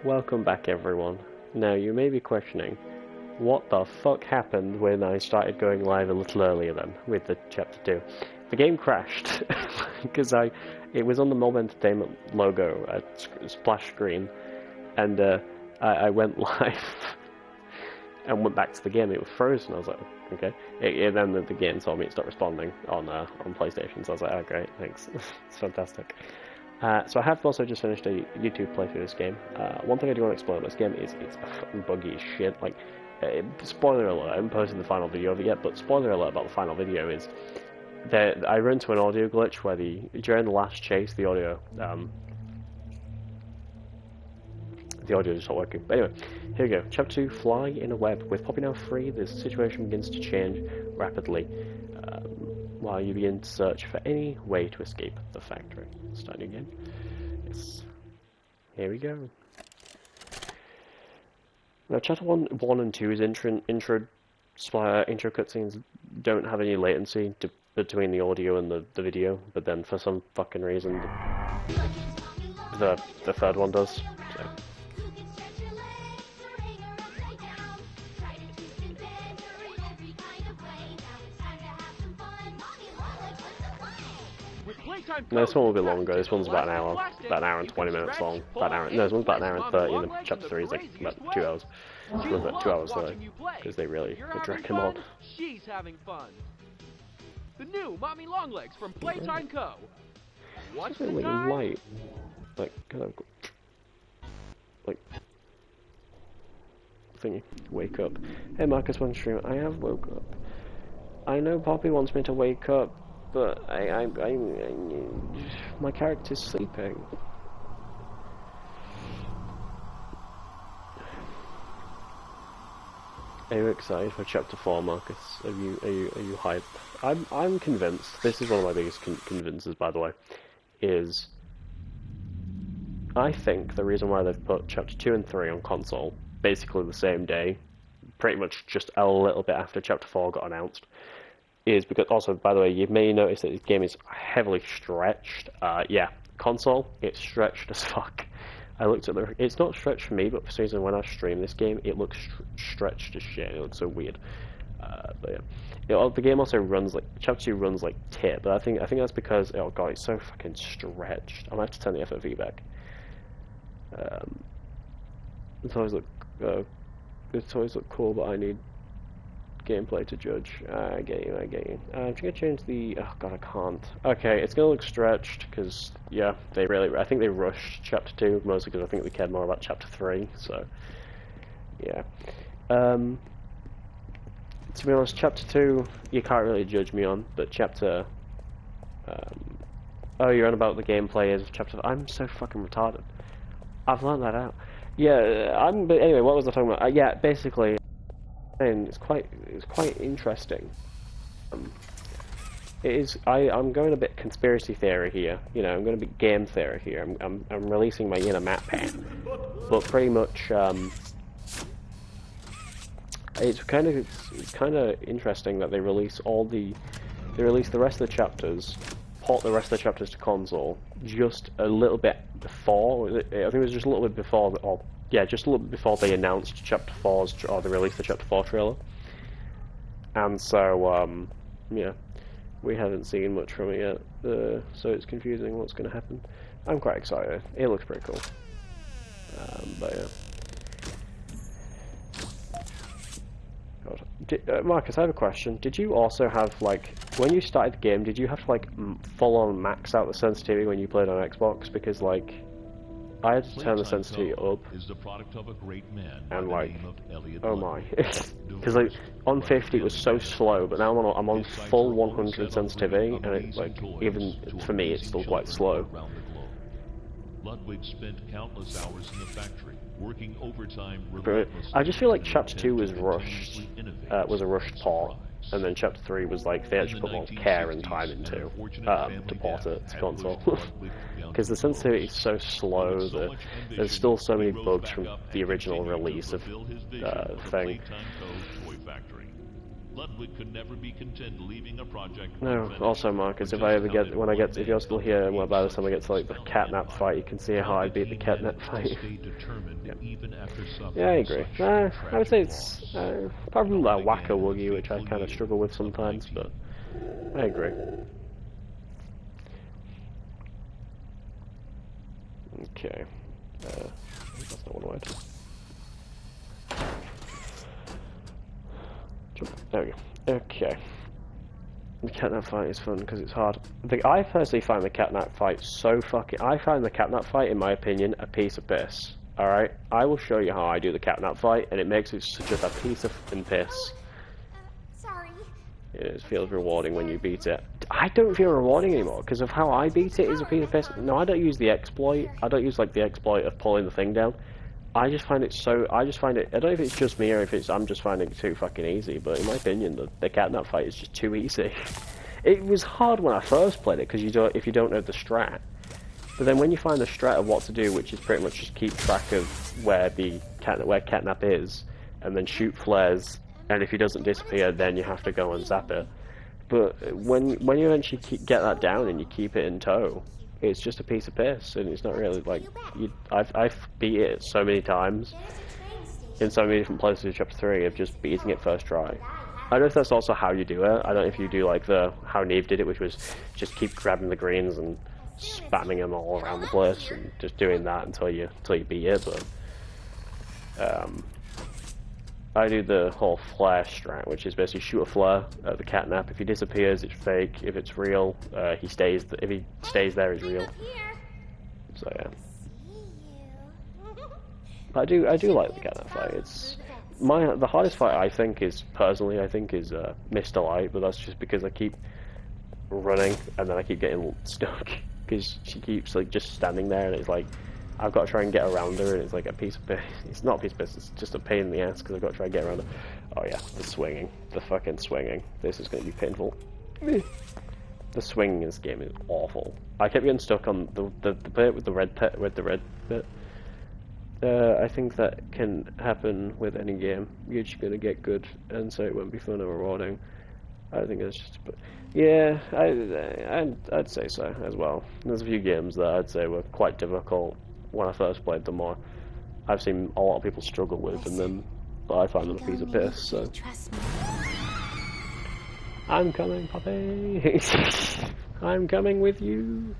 Welcome back, everyone. Now, you may be questioning, what the fuck happened when I started going live a little earlier then, with the Chapter 2? The game crashed, because it was on the Mob Entertainment logo at splash screen, and I went live, and went back to the game, it was frozen. I was like, okay. Then the game told me it stopped responding on PlayStation, so I was like, oh great, thanks. It's fantastic. So I have also just finished a YouTube playthrough of this game. One thing I do want to explain about this game is it's fucking buggy as shit. Like, spoiler alert, I haven't posted the final video of it yet, but spoiler alert about the final video is that I run into an audio glitch where during the last chase, the audio just not working. But anyway, here we go. Chapter 2, Fly in a Web. With Poppy now free, the situation begins to change rapidly. While you begin to search for any way to escape the factory. Starting again. Yes. Here we go. Now, Chapter 1 and 2's intro cutscenes don't have any latency between the audio and the video, but then for some fucking reason, the third one does. So. No, this one will be longer. This one's about an hour and 20 minutes long. This one's about an hour and 30, and then Chapter 3 is like about 2 hours. It's about 2 hours though, because they drag him on. She's having fun. The new Mommy Longlegs from Playtime Co. What's the time? Light, like kind of like thingy. Wake up. Hey Marcus, one stream. I have woke up. I know Poppy wants me to wake up. But my character's sleeping. Are you excited for Chapter 4, Marcus? Are you hyped? I'm convinced. This is one of my biggest convinces, by the way. Is I think the reason why they've put Chapter 2 and 3 on console basically the same day, pretty much just a little bit after Chapter 4 got announced, is because, also, by the way, you may notice that this game is heavily stretched. Yeah, console, it's stretched as fuck. I looked at it's not stretched for me, but for some reason when I stream this game, it looks stretched as shit. It looks so weird. But yeah, the game also runs like, Chapter 2 runs like tit, but I think that's because, oh god, it's so fucking stretched. I might have to turn the FOV back. The toys look cool, but I need gameplay to judge. I get you. I'm just gonna change the. Oh god, I can't. Okay, it's gonna look stretched because yeah, I think they rushed Chapter 2 mostly because I think they cared more about Chapter 3. So yeah. To be honest, Chapter 2 you can't really judge me on, but Chapter. Oh, you're on about the gameplay as Chapter. I'm so fucking retarded. I've learned that out. Yeah, But anyway, what was I talking about? Yeah, basically. And it's quite interesting. I'm going a bit conspiracy theory here. You know, I'm going a bit game theory here. I'm releasing my inner Matt Pan, but pretty much it's kind of interesting that they release the rest of the chapters, port the rest of the chapters to console just a little bit before. I think it was just a little bit before, yeah, just a little bit before they announced Chapter 4's, or they released the Chapter 4 trailer. And so, yeah, we haven't seen much from it yet, so it's confusing what's going to happen. I'm quite excited. It looks pretty cool. But yeah. God. Marcus, I have a question. Did you also have, like, when you started the game, did you have to, like, full-on max out the sensitivity when you played on Xbox? Because, like, I had to turn the sensitivity up, and like, oh my, because like on 50 it was so slow, but now I'm on full 100 sensitivity, and it's like, even for me it's still quite slow. Ludwig spent countless hours in the factory, working overtime relentlessly. I just feel like Chapter 2 was rushed, was a rushed port, and then Chapter 3 was like, they actually put more care and time into to port it to console. Because the sensitivity is so slow, there's still so many bugs from the original release of thing. Ludwig could never be content leaving a project. No, also Marcus, if you're still here, and by the time I get to like the catnap fight, you can see how I beat the catnap fight. Yeah. Yeah, I agree. I would say it's, apart from that UwU, which I kind of struggle with sometimes, but I agree. Okay. That's not what I wanted. There we go. Okay. The catnap fight is fun because it's hard. I personally find the catnap fight so fucking... I find the catnap fight, in my opinion, a piece of piss. Alright? I will show you how I do the catnap fight, and it makes it such a piece of piss. Sorry. It feels rewarding when you beat it. I don't feel rewarding anymore because of how I beat it is a piece of piss. No, I don't use the exploit. I don't use like the exploit of pulling the thing down. I just find it so. I don't know if it's just me or if I'm just finding it too fucking easy. But in my opinion, the catnap fight is just too easy. It was hard when I first played it because if you don't know the strat. But then when you find the strat of what to do, which is pretty much just keep track of where catnap is, and then shoot flares, and if he doesn't disappear, then you have to go and zap it. But when you eventually get that down and you keep it in tow, it's just a piece of piss, and it's not really like I've beat it so many times in so many different places in Chapter 3 of just beating it first try. I don't know if that's also how you do it. I don't know if you do like how Neve did it, which was just keep grabbing the greens and spamming them all around the place and just doing that until you beat it. But I do the whole flare strat, which is basically shoot a flare at the catnap. If he disappears, it's fake. If it's real, he stays. If he stays there, it's real. So yeah. But I do like the catnap fight. It's the hardest fight I think is Mr. Light, but that's just because I keep running and then I keep getting stuck because she keeps like just standing there, and it's like I've got to try and get around her, and it's like a piece of piss. It's not a piece of piss, it's just a pain in the ass because I've got to try and get around her. Oh yeah, the fucking swinging. This is going to be painful. The swinging in this game is awful. I kept getting stuck on the bit with the red bit. I think that can happen with any game. You're just going to get good, and so it won't be fun or rewarding. I think it's just... Yeah, I'd say so as well. There's a few games that I'd say were quite difficult when I first played them, or I've seen a lot of people struggle with, and then I find them a piece of piss, so... I'm coming, puppy! I'm coming with you!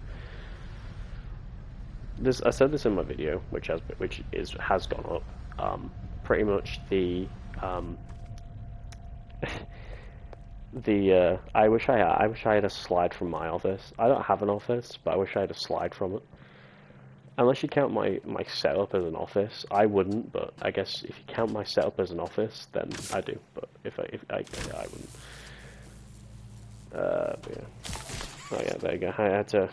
I said this in my video, which has gone up. Pretty much the I wish I had a slide from my office. I don't have an office, but I wish I had a slide from it. Unless you count my setup as an office, I wouldn't. But I guess if you count my setup as an office, then I do. But if I wouldn't. But yeah. Oh yeah, there you go. I had to.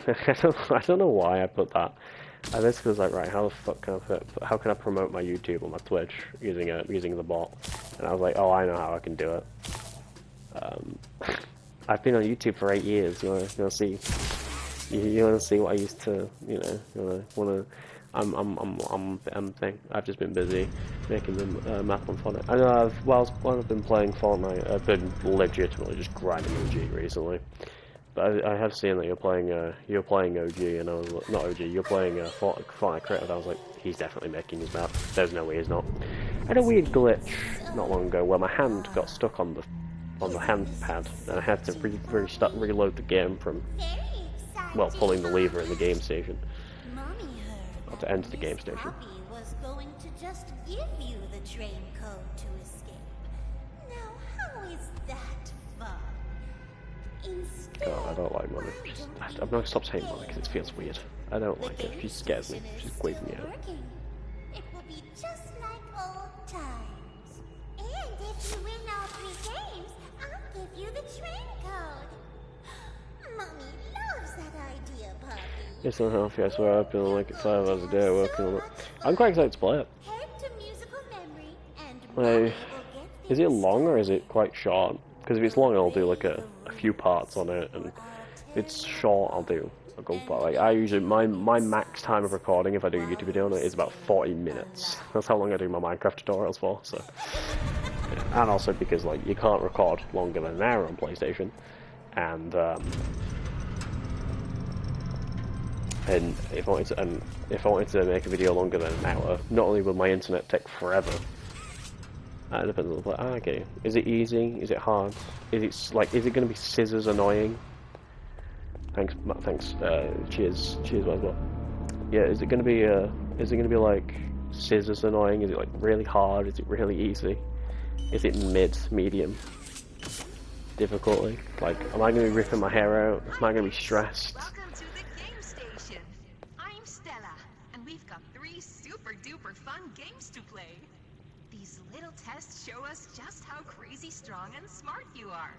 I don't know why I put that. I basically was like, right, how the fuck can I promote my YouTube on my Twitch using the bot? And I was like, oh, I know how I can do it. I've been on YouTube for 8 years. You wanna see? You wanna see what I used to? I've just been busy making the map on Fortnite. I know while I've been playing Fortnite, I've been legitimately just grinding OG recently. But I have seen that you're playing OG, and I was not OG. You're playing Fortnite Creative. I was like, he's definitely making his map. There's no way he's not. I had a weird glitch not long ago where my hand got stuck on the hand pad, and I had to reload the game from pulling the lever in the game station. I had to enter the game station. Mommy was going to just give you the train code to escape. Now, how is that fun? God, I don't like Money. I'm gonna stop saying Money because it feels weird. I don't like it. She scares me. She's creeping me out. It will be just like old times. And if you win all 3 games, I'll give you the train code. Mommy loves that idea, puppy. It's not healthy, I swear. I've been on like 5 hours a day working on it. I'm quite excited to play it. Head to musical memory and is it long or is it quite short? Because if it's long, I'll do like a few parts on it, and if it's short, I'll go. But like I usually my max time of recording if I do a YouTube video on it is about 40 minutes. That's how long I do my Minecraft tutorials for. So. and also because like you can't record longer than an hour on PlayStation, and if I wanted to make a video longer than an hour, not only will my internet take forever. It depends on the play. Okay. Is it easy? Is it hard? Is it going to be scissors annoying? Thanks, Matt, thanks. Cheers as well. Yeah. Is it going to be like scissors annoying? Is it like really hard? Is it really easy? Is it medium, difficulty? Like, am I going to be ripping my hair out? Am I going to be stressed? Welcome to the game station. I'm Stella, and we've got 3 super duper fun games to play. These little tests show us just how crazy strong and smart you are.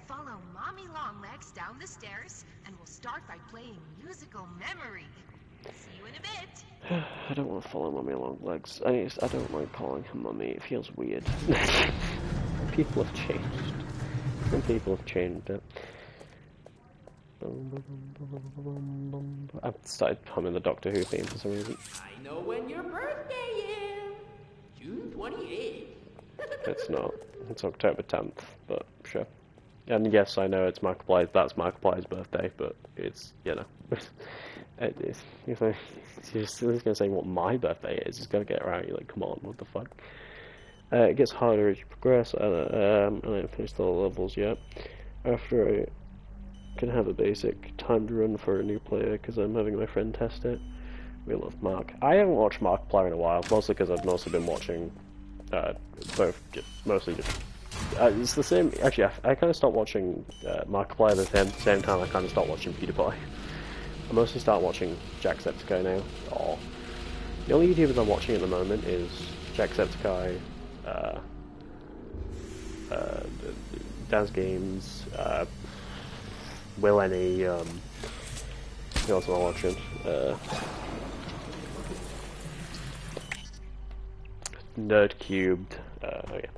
Follow Mommy Longlegs down the stairs, and we'll start by playing Musical Memory. See you in a bit. I don't want to follow Mummy Longlegs. I don't like calling her Mummy. It feels weird. People have changed. Some people have changed it. I've started humming the Doctor Who theme for some reason. I know when your birthday is. June 28th. It's not. It's October 10th, but sure. And yes, I know it's Markiplier's. That's Markiplier's birthday, but it's, you know, if he's gonna say what my birthday is, he's gonna get it right. You're like, come on, what the fuck? It gets harder as you progress, and I haven't finished all the levels yet. After I can have a basic timed run for a new player, because I'm having my friend test it. We love Mark. I haven't watched Markiplier in a while, mostly because I've mostly been watching it's the same. Actually, I kind of stopped watching Markiplier at the same time I kind of stopped watching PewDiePie. I mostly start watching Jacksepticeye now. Oh. The only YouTubers I'm watching at the moment is Jacksepticeye, Daz Games, Will Any, who else am I watching? Nerd Cubed, oh yeah.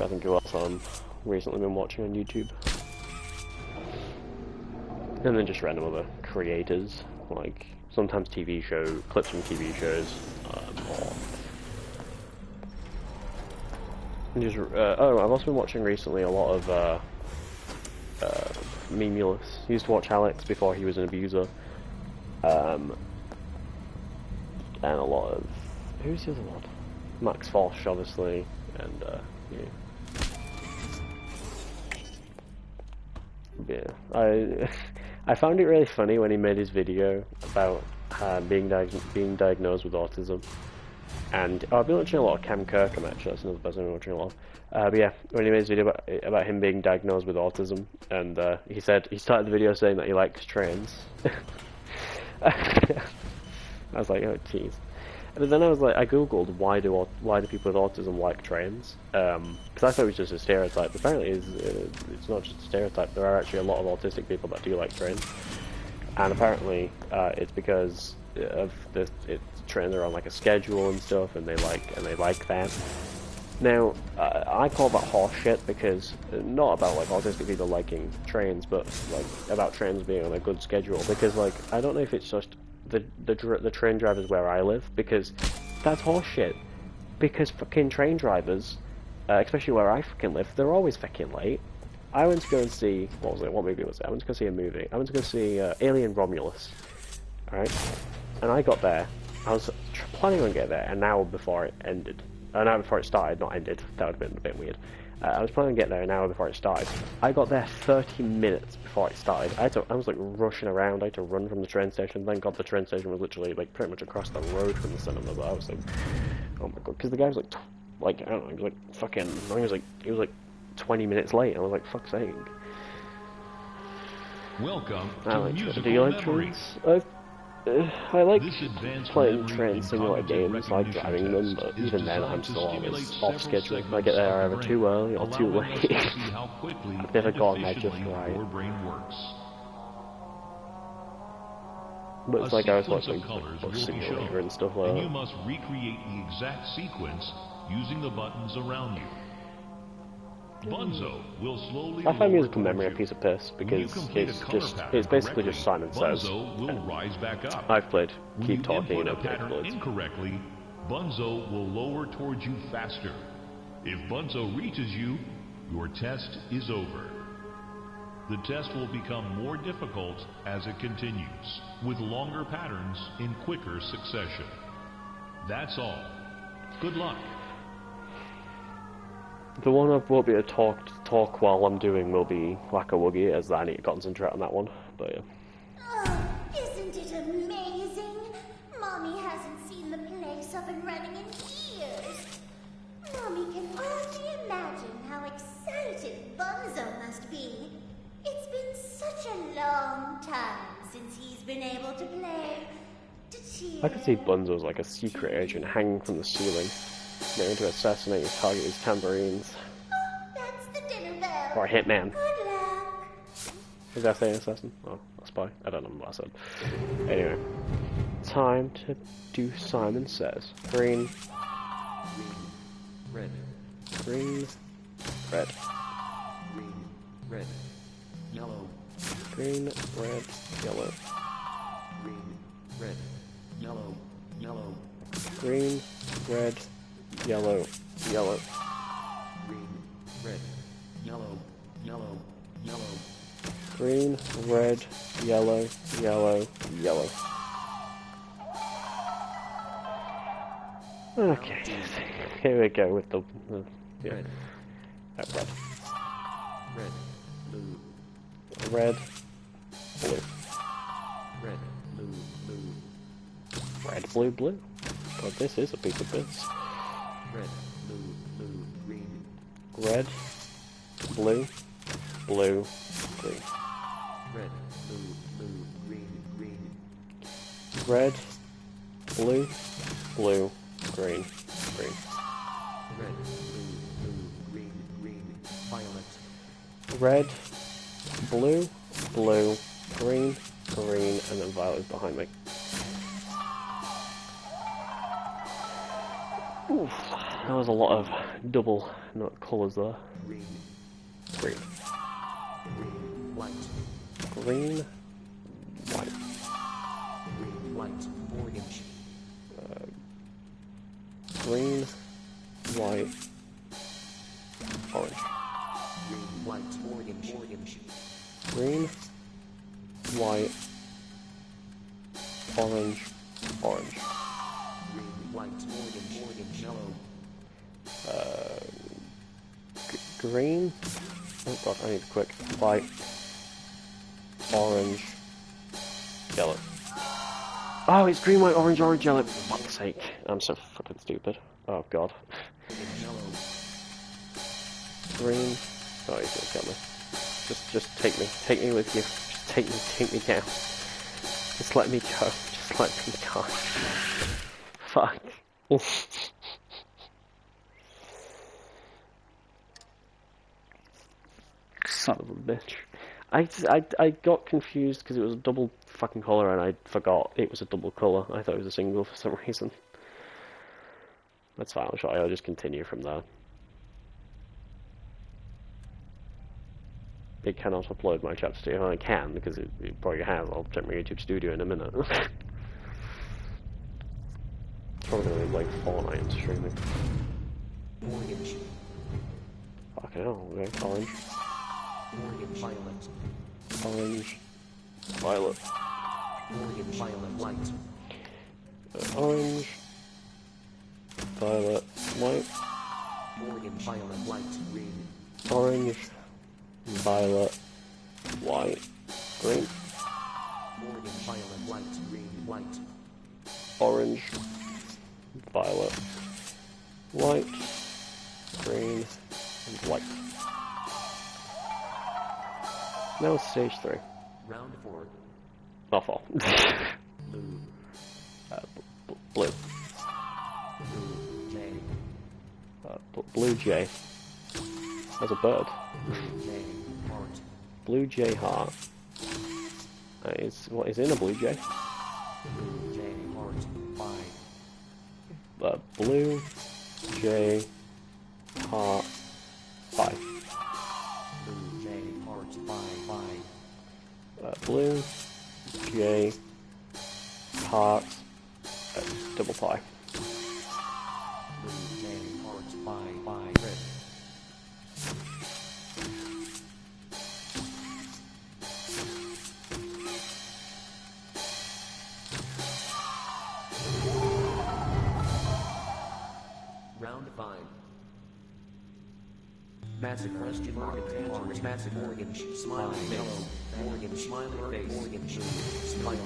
I think who else I've recently been watching on YouTube. And then just random other creators, like sometimes clips from TV shows, or just, I've also been watching recently a lot of Memulus. Used to watch Alex before he was an abuser. And a lot of, who's the other one? Max Fosh, obviously, and yeah. I found it really funny when he made his video about being diagnosed with autism, and I've been watching a lot of Cam Kirkham actually. That's another person I've been watching a lot. But yeah, when he made his video about him being diagnosed with autism, and he started the video saying that he likes trains. I was like, oh jeez. But then I was like, I googled why do people with autism like trains? Because I thought it was just a stereotype. Apparently, it's not just a stereotype. There are actually a lot of autistic people that do like trains, and apparently, it's because of trains are on like a schedule and stuff, and they like that. Now, I call that horseshit because not about like autistic people liking trains, but like about trains being on a good schedule. Because like I don't know if it's just the train drivers where I live, because that's horseshit. Because fucking train drivers, especially where I fucking live, they're always fucking late. I went to go and see, what movie was it? I went to go see a movie. I went to go see Alien Romulus. Alright? And I got there. I was planning on getting there an hour before it ended. An hour before it started, not ended. That would have been a bit weird. I was planning on getting there an hour before it started. I got there 30 minutes before it started. I was like rushing around. I had to run from the train station. Thank God the train station was literally like pretty much across the road from the cinema. But I was like, oh my god, because the guy was like I don't know, he was like fucking. He was like 20 minutes late. I was like, fuck's sake. Welcome to Musical Do you like Memory. trains? I like This advanced playing memory train and simulator cognitive games, like recognition driving them, test but is even then designed I'm to still always stimulate off several schedule. I segments get there of the either brain, too early or too allowing us late. to see how quickly I've never and gotten there just efficiently right. your brain works. But it's like I was watching of colors Bus will be Simulator shown, and stuff like and you that. must recreate the exact sequence using the buttons around you. Bunzo will slowly I find lower musical towards memory a you. piece of piss When you because complete a color pattern it's basically correctly, just Simon Says. Bunzo will rise back up. I've played When Keep you Talking input and a Opiate pattern Bloods. incorrectly, Bunzo will lower towards you faster. If Bunzo reaches you, your test is over. The test will become more difficult as it continues, with longer patterns in quicker succession. That's all. Good luck. The one I won't be able to talk while I'm doing will be Wacka Woogie, as I need to concentrate on that one. But yeah. Oh, isn't it amazing? Mommy hasn't seen the place up and running in years. Mommy can only imagine how excited Bunzo must be. It's been such a long time since he's been able to play. I could see Bunzo's like a secret agent hanging from the ceiling, ready to assassinate his target with tambourines. That's the dinner bell. Or a hitman. Good luck. Did I say assassin? Oh, a spy? I don't know what I said. Anyway. Time to do Simon Says. Green. Red. Green. Red. Green. Red. Yellow. Green, red, yellow. Green. Red. Yellow. Yellow. Green, red, yellow, yellow. Green. Red. Yellow. Yellow. Yellow. Green, red, yellow, yellow, yellow. Okay, here we go with the yeah. Red. Red. Red. Blue. Red, blue. Red. Blue. Blue. Red, blue, blue. God, this is a piece of piss. Red. Blue. Blue. Green. Red, blue, blue, green. Red. Blue. Blue. Green. Green. Red, blue, blue, green, green. Red. Blue. Blue. Green. Green. Violet. Red, blue, blue, green, green, and then violet is behind me. Oof, that was a lot of double not colours there. Green. Green, Green. White. green, white, Green. White. Orange. green, white, orange. Green. White. Orange. Orange. Green, white, orange, orange. Green. White. Orange. Orange. Yellow. Green. Oh god, I need to quick. White, orange, yellow. Oh, it's green, white, orange, orange, yellow. For fuck's sake. I'm so fucking stupid. Oh god. Yellow. Green. Oh, he's gonna kill me. Just take me. Take me with you. Just take me down. Just let me go. Just let me go. Fuck. Son of a bitch. I got confused because it was a double fucking colour and I forgot it was a double colour. I thought it was a single for some reason. That's fine, I'll just continue from there. It cannot upload my chapter 2. I can, because it probably has. I'll check my YouTube studio in a minute. It's probably going to be like Fortnite and streaming. Orange. Fucking hell, okay. Orange. Orange. Violet. Orange. Violet. Orange. Violet. White. Orange. Violet. White. Orange. Violet. White. Green. Orange. Violet. White. Green. Orange. Violet. White. Green. White. Orange. Violet. White. Green. And white. Now it's stage 3. Round 4. Not 4. Blue. Blue. Blue. J. Blue Jay. There's a bird. Blue J. Heart. Blue Jay heart. What is in a blue jay? Blue J. Heart. 5. Blue Jay heart 5. Blue, J, heart, double pie. Round 5. Massive question mark and massive Morgan smiling face. Morgan smiling face. Morgan smiling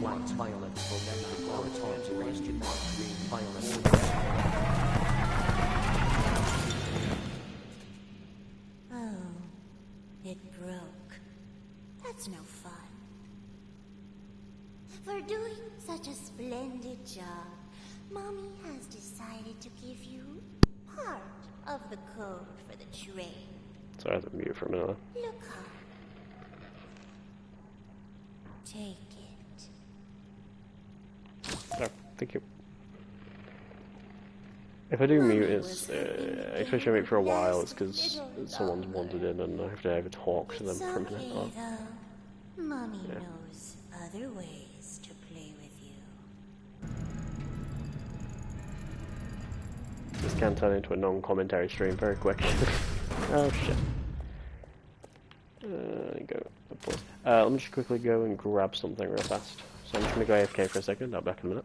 white violet. Question mark green violet. Oh, it broke. That's no fun. For doing such a splendid job, Mommy has decided to give you part of the code for the train. Sorry, I have to mute for a minute. Look up. Take it. Oh, thank you. If I do mute, it's especially mute for a while. It's because someone's wandered in and I have to ever talk to them It's for a minute. okay, Oh, though. Mommy knows other ways to play with you. this can turn into a non-commentary stream very quick. Oh shit. There you go. Let me just quickly go and grab something real fast. So I'm just gonna go AFK for a second. I'll be back in a minute.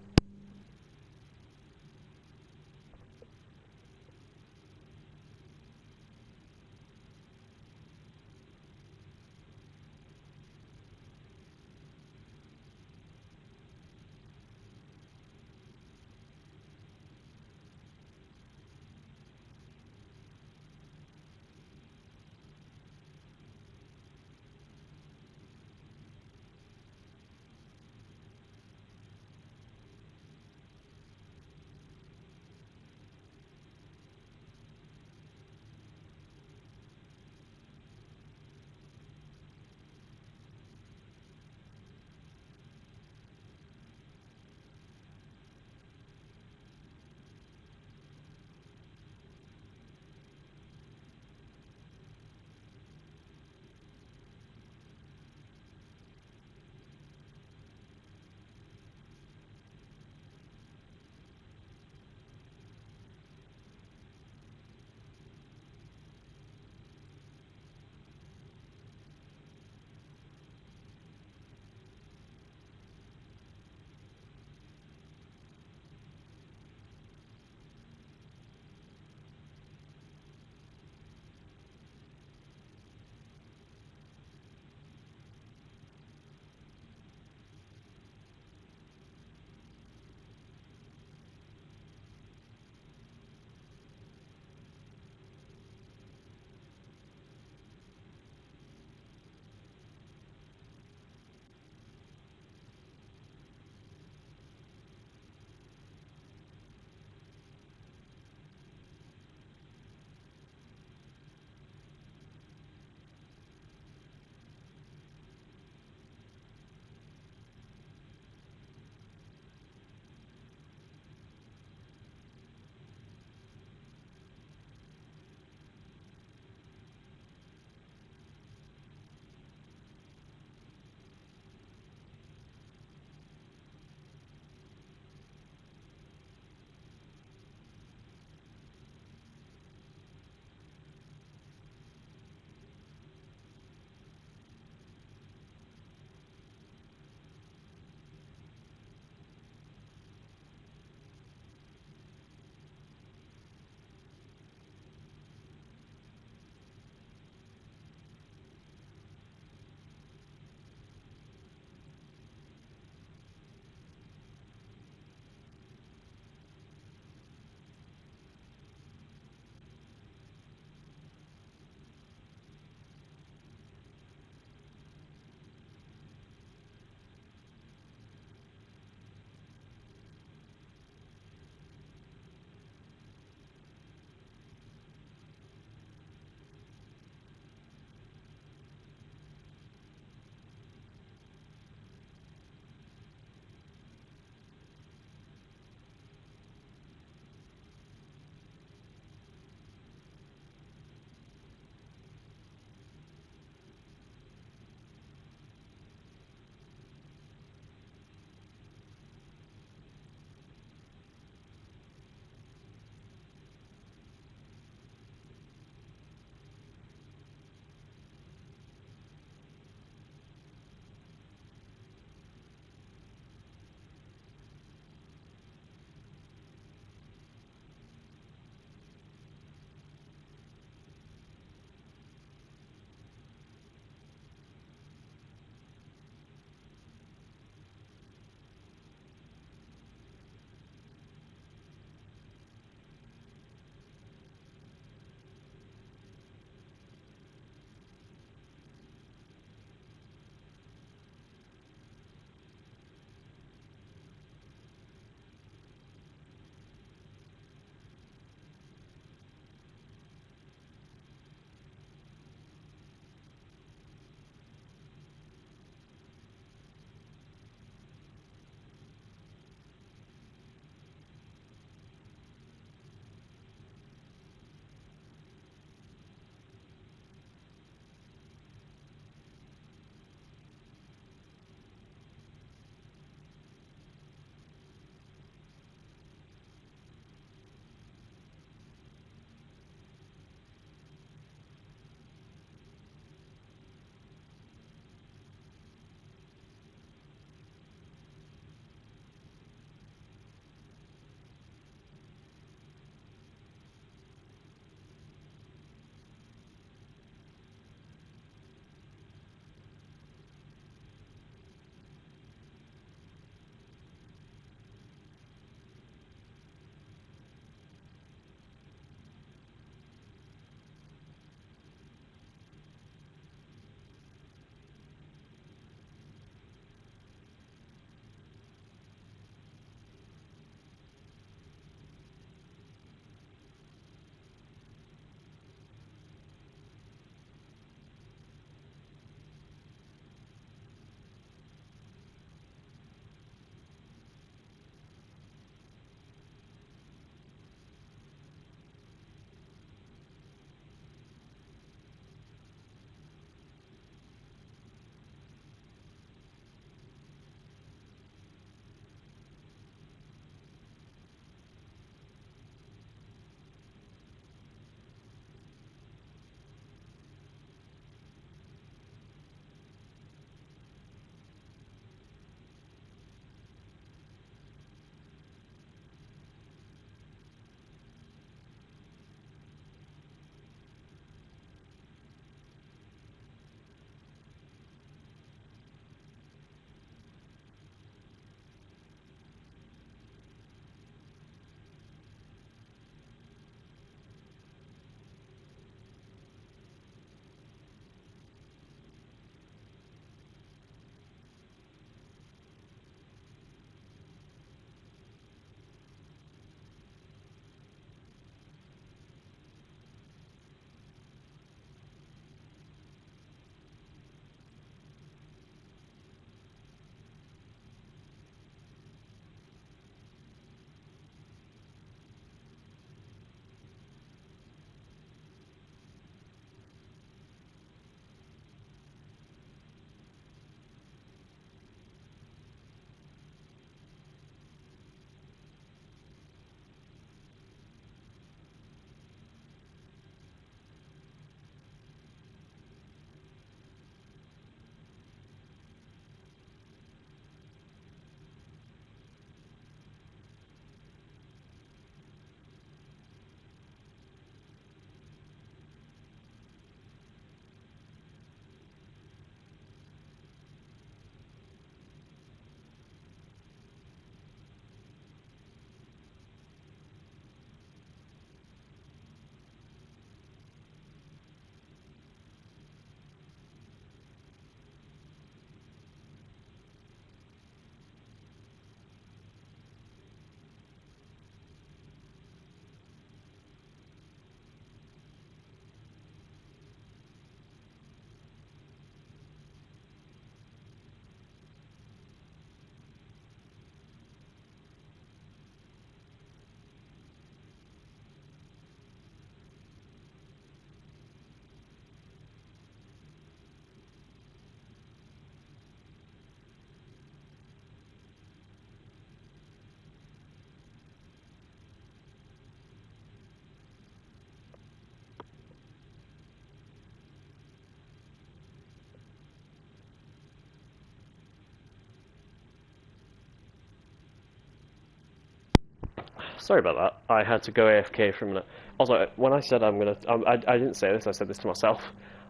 Sorry about that. I had to go AFK for a minute. Also, when I said I'm gonna, I didn't say this. I said this to myself.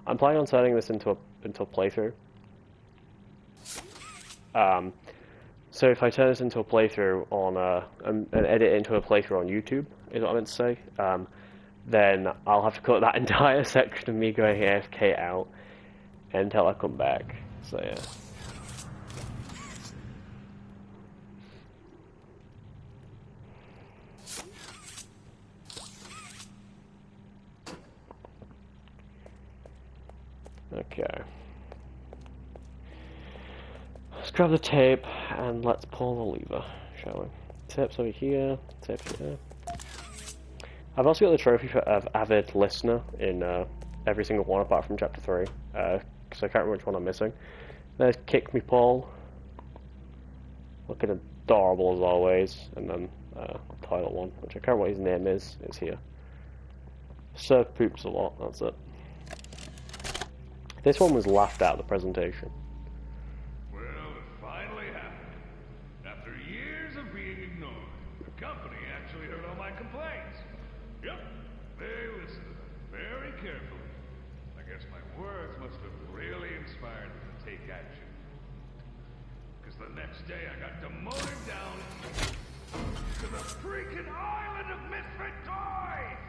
I'm planning on turning this into a playthrough. So if I turn this into a playthrough on and edit it into a playthrough on YouTube, is what I meant to say. Then I'll have to cut that entire section of me going AFK out until I come back. So yeah. Okay. Let's grab the tape and let's pull the lever, shall we? Tape's over here, tape's here. I've also got the trophy for avid listener in every single one apart from chapter 3, because I can't remember which one I'm missing. There's Kick Me Paul, looking adorable as always, and then toilet one, which I can't remember what his name is here. Sir poops a lot, that's it. This one was laughed at the presentation. Well, it finally happened. After years of being ignored, the company actually heard all my complaints. Yep, they listened to them very carefully. I guess my words must have really inspired them to take action. Because the next day I got demoted down to the freaking island of misfit toys!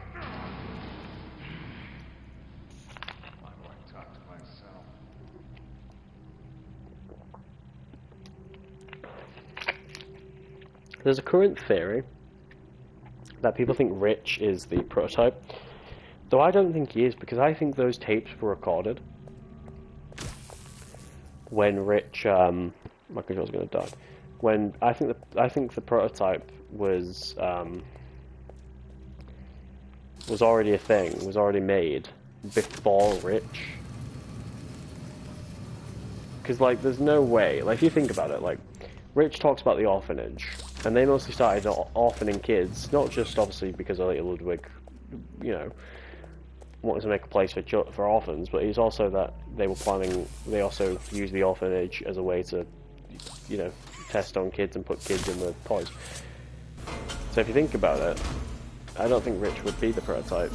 Why do I talk to myself? There's a current theory that people think Rich is the prototype, though I don't think he is, because I think those tapes were recorded when Rich, my controller's gonna die. When I think the prototype was already a thing, was already made before Rich. Because like, there's no way. Like, if you think about it, like, Rich talks about the orphanage, and they mostly started orphaning kids, not just obviously because Elliot Ludwig, you know, wanted to make a place for orphans, but it's also that they were planning. They also used the orphanage as a way to, you know, test on kids and put kids in the toys. So if you think about it, I don't think Rich would be the prototype.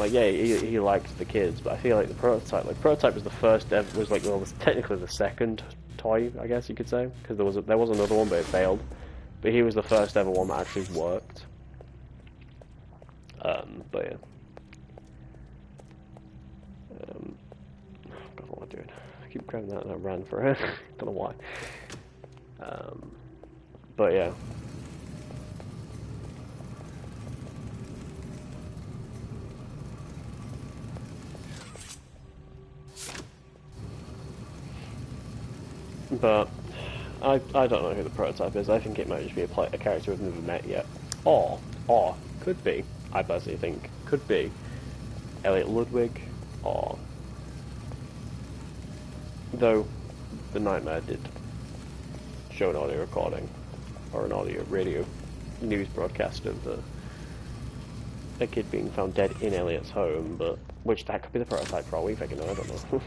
Like, yeah, he liked the kids, but I feel like the prototype was the first ever, was like, well, was technically the second toy, I guess you could say, because there was another one, but it failed. But he was the first ever one that actually worked. But yeah. God, what am I doing? I keep grabbing that and I ran for it. Don't know why. But yeah. But I don't know who the prototype is. I think it might just be a character we've never met yet, or could be. I personally think could be Elliot Ludwig, or though the Nightmare did show an audio recording or an audio radio news broadcast of a kid being found dead in Elliot's home, but which that could be the prototype for all we fucking know. I don't know.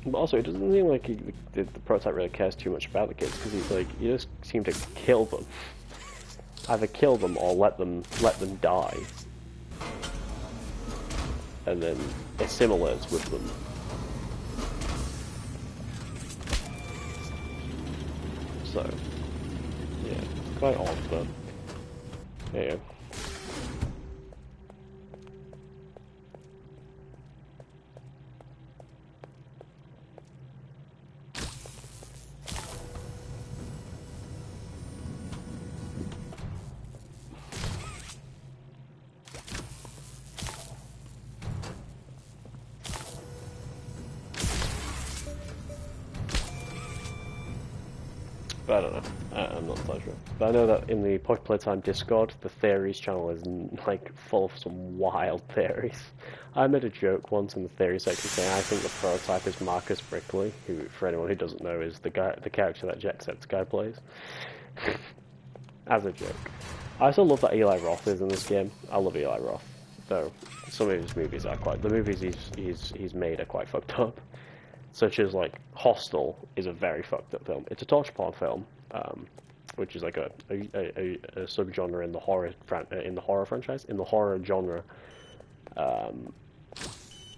But also, it doesn't seem like the prototype really cares too much about the kids, because he's like, you just seem to kill them. Either kill them or let them die, and then assimilates with them. So, yeah, quite odd, but yeah. I don't know. I'm not entirely sure. But I know that in the Playtime Discord, the theories channel is like full of some wild theories. I made a joke once in the theory section saying I think the prototype is Marcus Brickley, who, for anyone who doesn't know, is the character that Jacksepticeye plays. as a joke. I also love that Eli Roth is in this game. I love Eli Roth, though some of his movies are quite. The movies he's made are quite fucked up. Such as like Hostel is a very fucked up film. It's a torture porn film, which is like a subgenre in the horror franchise, in the horror genre,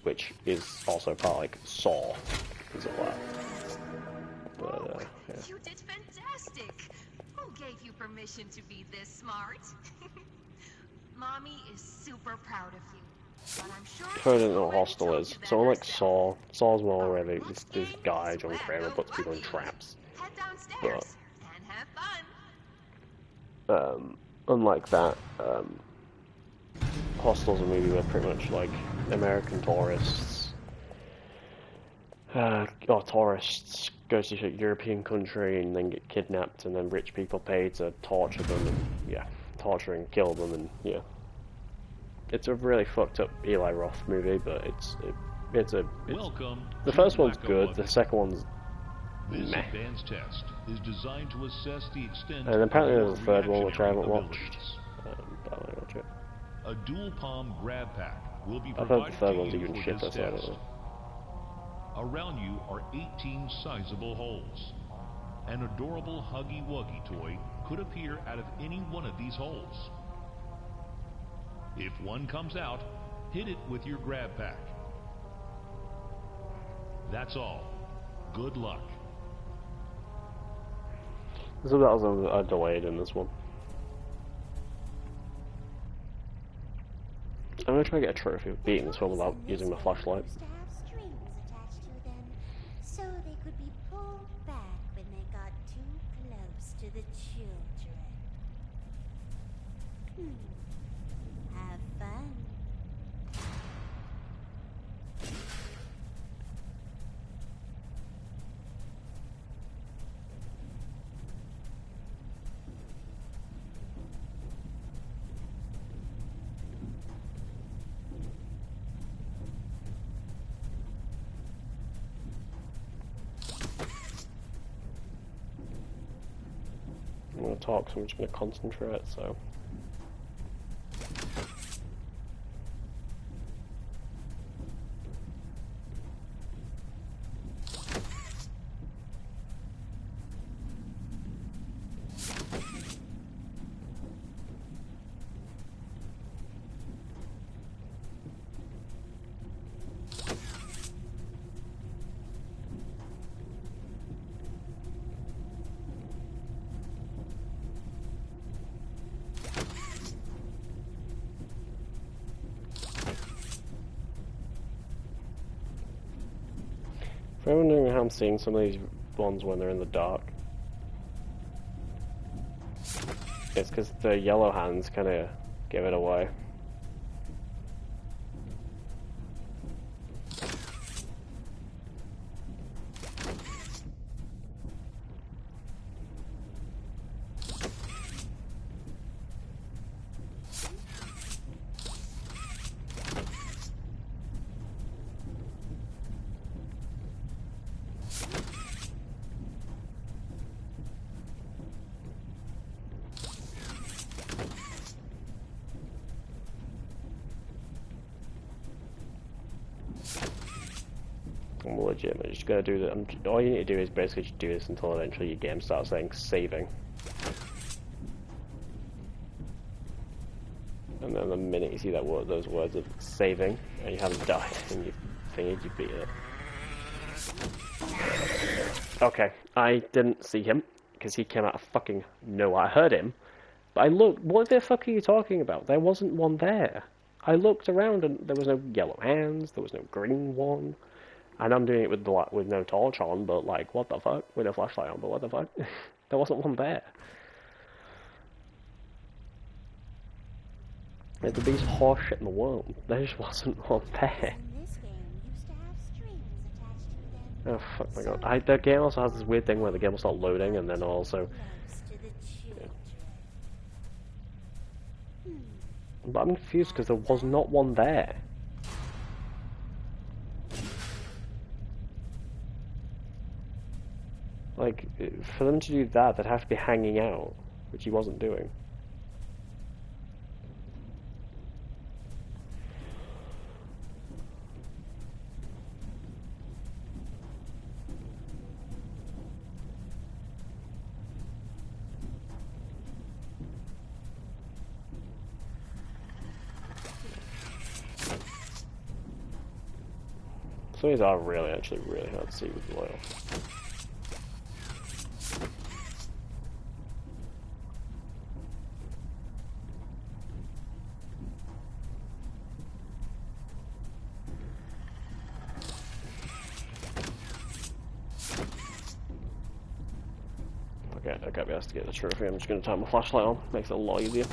which is also part of like Saw, as well. But, yeah. You did fantastic! Who gave you permission to be this smart? Mommy is super proud of you. But I'm sure I don't know what Hostel is. Someone like Saw. Saw's more where this guy, John Kramer, puts people in traps. Head downstairs and have fun. Unlike that, Hostel's a movie where pretty much like American tourists, or tourists go to a European country and then get kidnapped, and then rich people pay to torture them, and torture and kill them, and it's a really fucked up Eli Roth movie, but Welcome. The first one's good, the second one's This meh. advanced test is designed to assess the extent And apparently of there's a your third one which I haven't reactionary watched. abilities. But I might watch it. A dual palm grab pack will be I've heard the provided third to one's you even for shit, this so I don't test. know. Around you are 18 sizable holes. An adorable Huggy Wuggy toy could appear out of any one of these holes. If one comes out, hit it with your grab pack. That's all. Good luck. So that was delayed in this one. I'm gonna try to get a trophy of beating this one without using my flashlight. Used to have strings attached to them, so they could be pulled back when they got too close to the children. Have fun. I'm gonna talk, so I'm just gonna concentrate, so. If you're wondering how I'm seeing some of these ones when they're in the dark, it's because the yellow hands kind of give it away. I'm legitimately just gonna do that. All you need to do is basically just do this until eventually your game starts saying saving. And then the minute you see that word, those words of saving, and you haven't died, and you figured you beat it. Okay, I didn't see him, because he came out of fucking nowhere. I heard him, but I looked, what the fuck are you talking about? There wasn't one there. I looked around and there was no yellow hands, there was no green one. And I'm doing it with no torch on, but like, what the fuck? With no flashlight on, but what the fuck? There wasn't one there. It's the biggest horseshit in the world. There just wasn't one there. In this game, used to have strings attached to them. Oh fuck my god. The game also has this weird thing where the game will start loading and then also... Close to the children. But I'm confused because there was not one there. Like, for them to do that, they'd have to be hanging out. which he wasn't doing. So these are really, actually really hard to see with the oil. Okay, I can't be asked to get the trophy. I'm just going to turn my flashlight on. Makes it a lot easier.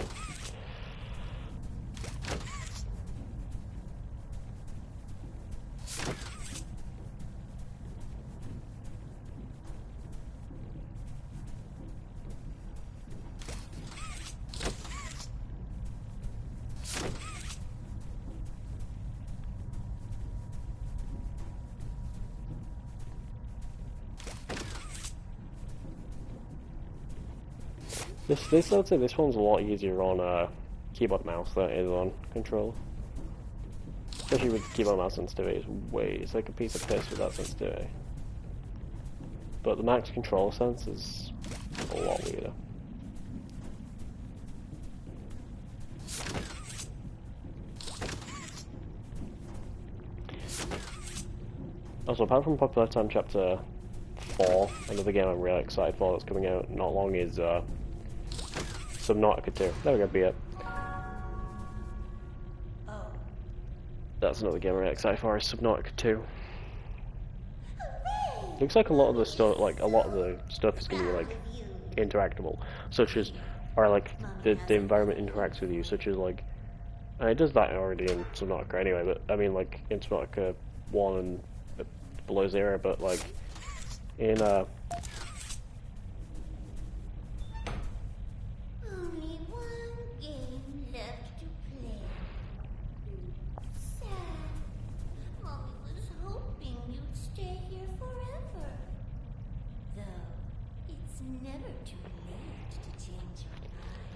I'd say this one's a lot easier on keyboard mouse than it is on controller. Especially with keyboard mouse sensitivity, it's like a piece of piss with that sensitivity. But the max control sense is a lot weirder. Also, apart from Playtime Chapter 4, another game I'm really excited for that's coming out not long is Subnautica 2. There we go, be it. That's another game I'm really excited for, is Subnautica 2. Looks like a lot of the stuff, is gonna be like interactable, such as, or like the environment interacts with you, such as like, and it does that already in Subnautica anyway. But I mean, like in Subnautica 1 and Below Zero, but like in Only one game left to play. Sad. Mommy was hoping you'd stay here forever. Though, it's never too late to change your mind.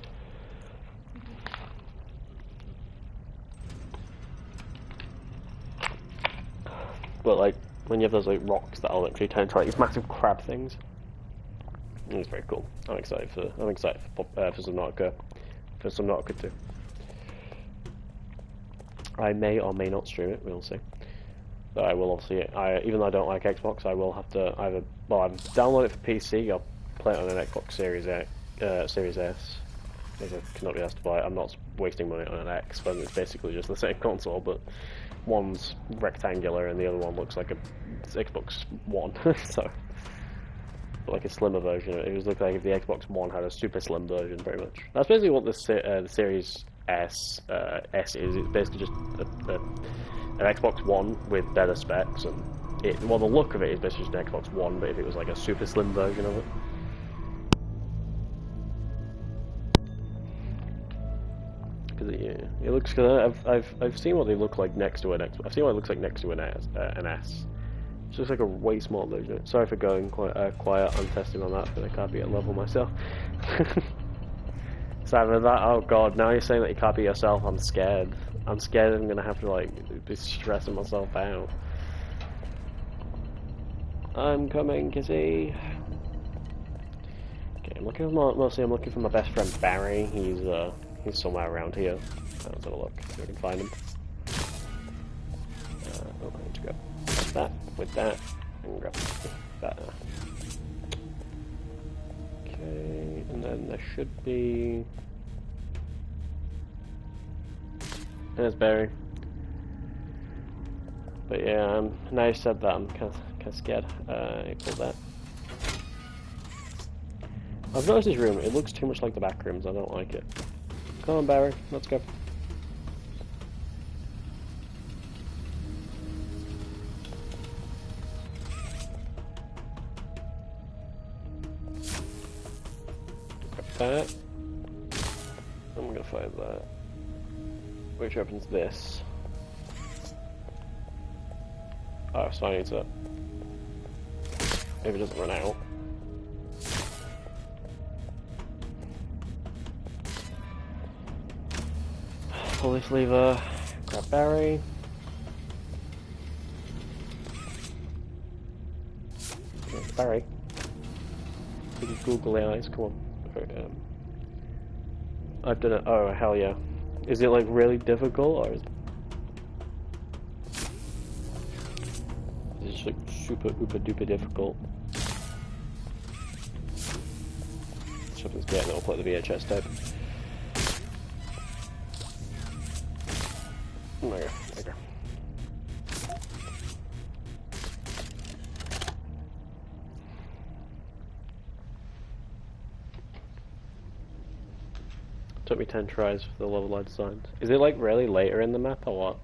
but like when you have those like rocks that will actually turn into like these massive crab things, it's very cool. I'm excited for Subnautica 2. I may or may not stream it. We'll see. But I will obviously. Even though I don't like Xbox, I will have to either. Well, I've downloaded it for PC. I'll play it on an Xbox Series S. Because I cannot be asked to buy it. I'm not wasting money on an X, but it's basically just the same console, but one's rectangular and the other one looks like a Xbox One. So, like a slimmer version. It was looked like if the Xbox One had a super slim version, pretty much. That's basically what the Series S is. It's basically just an Xbox One with better specs, and the look of it is basically just an Xbox One, but if it was like a super slim version of it. Because it looks good. I've seen what they look like next to an X. I've seen what it looks like next to an S. It looks like a way smaller version of it. Sorry for going quite quiet. I'm testing on that, but I can't be at level myself. Sorry for that. Oh god, now you're saying that you can't be yourself. I'm scared. I'm scared I'm gonna have to like be stressing myself out. I'm coming, Kizzy. Okay, I'm looking for my best friend Barry. He's somewhere around here. Let's have a look. See if I can find him. I'm going to go that with that and grab that. Okay, and then there should be. There's Barry. But yeah, now you said that, I'm kind of scared. Equal that. I've noticed this room. It looks too much like the back rooms. I don't like it. Come on, Barry. Let's go. That. I'm gonna find that. Which opens this. Oh, so I need to. If it doesn't run out. Pull this lever, grab Barry. Yeah, Barry. Big googly eyes, come on. I've done it. Oh, hell yeah. Is it like really difficult or is it just like super uber duper difficult? Something's getting, I'll play the VHS tape. Oh my god, okay. Took me 10 tries for the level I designed. Is it like really later in the map or what?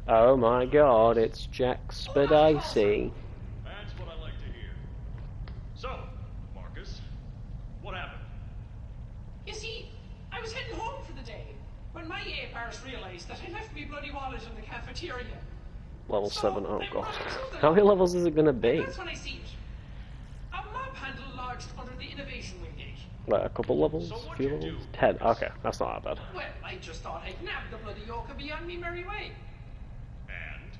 Oh my god, it's Jack Spadicy. That's what I like to hear. So, Marcus, what happened? You see, I was heading home for the day when my apars realised that I left me bloody wallet in the cafeteria. Level So, 7, oh I god. ran through the How many lobby, levels is it gonna and be? that's when I see it. A mob handle lodged under the innovation wing gate. Like a couple levels? So A what'd few you levels? do? 10, okay, that's not that bad. Well, I just thought I'd nab the bloody yoke and be on me merry way. And?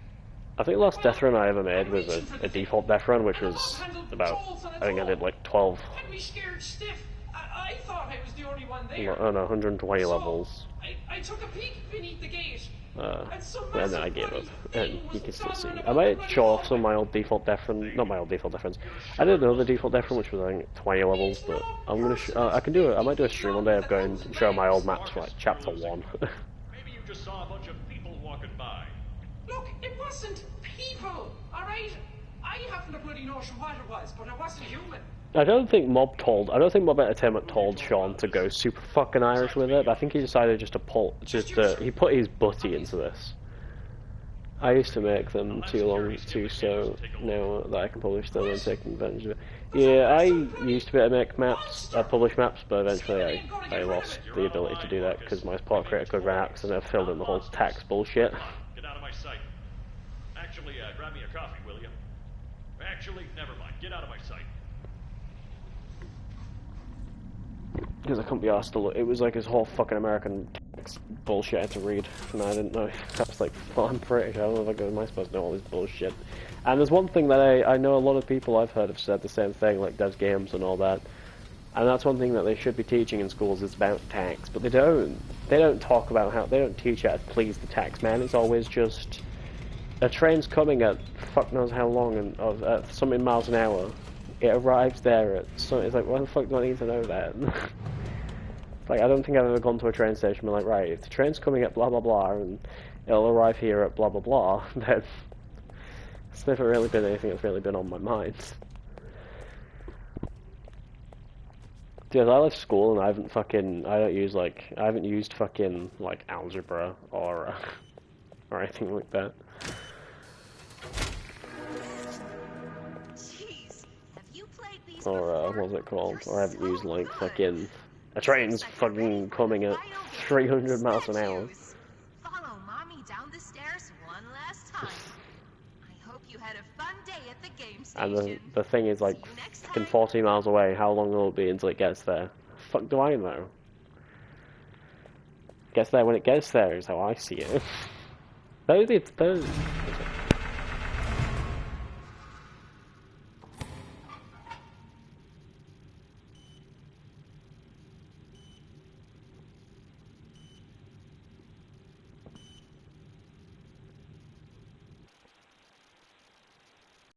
I think the last death run I ever made was a default death run, which was about, I think I did like 12, Had me scared stiff. I thought I was the only one there. oh no, 120 So, levels. I took a peek beneath the gate. And some And then I massive gave up. bloody And thing you was can still see. dodging I about might the bloody show off hall. some of my old default death run, not my old default death runs. I did another default death run which was I think 20 levels, but I'm gonna, I can do it, I might do a stream one day of going and show my old maps for like chapter 1. Maybe you just saw a bunch of people walking by. Look, it wasn't people, alright? I haven't a bloody notion what it was, but it wasn't human. I don't think Mob Entertainment told Sean to go super fucking Irish with it, but I think he decided just to he put his butty into this. I used to make them too long too, so now that I can publish them and take advantage of it. Yeah, I used to be able to make maps, publish maps, but eventually I lost the ability to do that because my support creator code ran out because I filled in the whole tax bullshit. Get out of my sight. Actually, grab me a coffee, will you? Actually, never mind. Get out of my sight. Because I couldn't be asked to look. It was like his whole fucking American text bullshit I had to read, and I didn't know. I was like, well, I'm British, how the fuck am I supposed to know all this bullshit? And there's one thing that I know a lot of people I've heard have said the same thing, like devs games and all that. And that's one thing that they should be teaching in schools is about tax, but they don't. They don't talk about how, they don't teach how to please the tax man. It's always just, a train's coming at fuck knows how long, and at something miles an hour. It arrives there at so it's like, why the fuck do I need to know that? Like, I don't think I've ever gone to a train station and been like, right, if the train's coming at blah blah blah and it'll arrive here at blah blah blah, then it's never really been anything that's really been on my mind. Dude, I left school and I haven't used fucking like algebra or or anything like that. Or what was it called? Or I haven't used like fucking a train's fucking coming at 300 miles an hour. Follow mommy down the stairs one last time. I hope you had a fun day at the game station. And the thing is like fucking 40 miles away. How long will it be until it gets there? Fuck do I know? Gets there when it gets there is how I see it. those